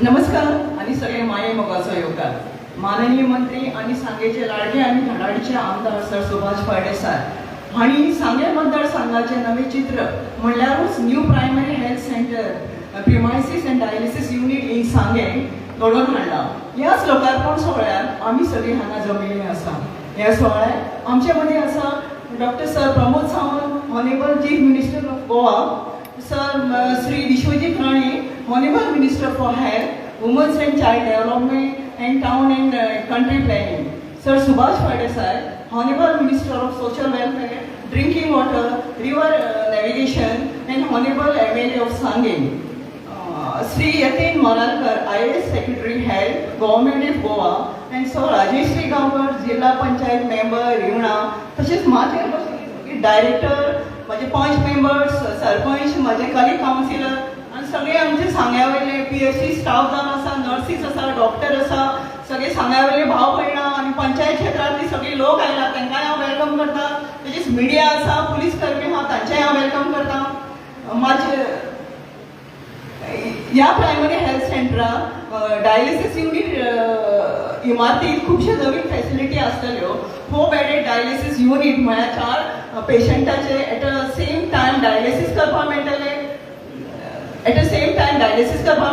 नमस्कार आणि सगळे माये मोगाचो योगदान. माननीय मंत्री आणि सांगेचे लाडके आणि धडाडीचे आमदार सर सुभाष फळदेसाय हांणी सांगे मतदारसंघाचे नवे चित्र म्हणल्यारूच new primary health centre premises and dialysis unit in Sanguem घडोवन हाडला. ह्याच लोकार्पण सोहळ्यात आमी सगळीं हांगा जमिल्लीं आसा. ह्या सोहळ्यात आमचे मदीं आसा doctor sir Pramod Sawant, honourable chief minister of Goa, sir Shri Vishwajit Rane, honourable minister for health, women's and child development and town and country planning, sir Subhash Phaldesai, honourable minister of social welfare, drinking water, river navigation and honourable MLA of Sanguem, Shri Yatin Moralkar, IAS secretary health, government of Goa, and सो राजेश्री गांवकर, जिल्हा panchayat member Rivona, तसेच माझे director, माझे पंच members, sarpanch, माझे खाली counsellor आणि सगळे आमचे सांग्यावयले PSC स्टाफ जावन आसा, नर्सीस आसा, डॉक्टर आसा, सगळे सांग्यावयले भाव भयणां आणि पंचायत क्षेत्रांतली सगळी लोक आयला तांकांय हांव वेलकम करता. तशेंच मिडिया आसा, पुलीस कर्मी आहा तांचेय हांव वेलकम करता. माझे ह्या प्रायमरी हेल्थ सेंटराक डायलिसीस युनिट इमारतीत खुबशे नवीन फॅसिलिटी आसतल्यो. 4 बेडेड डायलिसीस युनिट म्हळ्यार 4 पेशंटाचे at a same time dialysis करपाक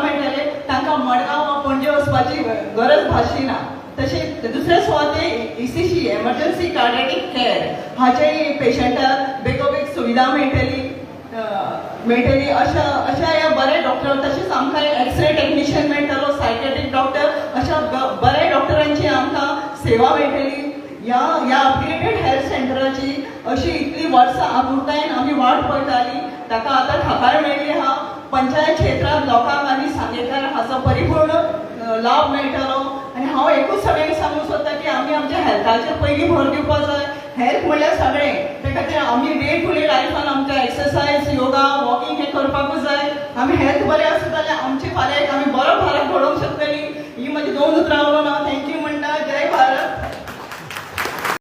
मेळटले. तांकां मडगांव वा पणजे वचपाची गरज भासची ना. तशेंच दुसरे सुवातेर ECC एमर्जन्सी कार्डियाक केअर हाचेय पेशंटाक बेगोबेग सुविधा मेळटली अशा ह्या बरे डॉक्टर, तशेंच आमकां एक्सरे टेक्निशियन मेळटलो, सायकेट्रिक डॉक्टर, अशा बरे डॉक्टरांची आमकां सेवा मेळटली. ह्या अपग्रेडेड हेल्थ सेंटराची अशी इतली वर्सां आपुरतायेन आमी वाट पळयताली, ताका आतां थाकाय मेळ्ळी आहा. पंचायत क्षेत्रांत लोकांक आनी सांगेकारांक हाचो परिपूर्ण लाभ मेळटलो. आनी हांव एकूच सगळ्यांक सांगूंक सोदतां की आमी आमच्या हेल्थाचेर पयलीं भर दिवपाक जाय. हेल्थ म्हणल्यार सगळें, ते खातीर आमी डे टू डे लायफान आमकां एक्सरसायज, योगा,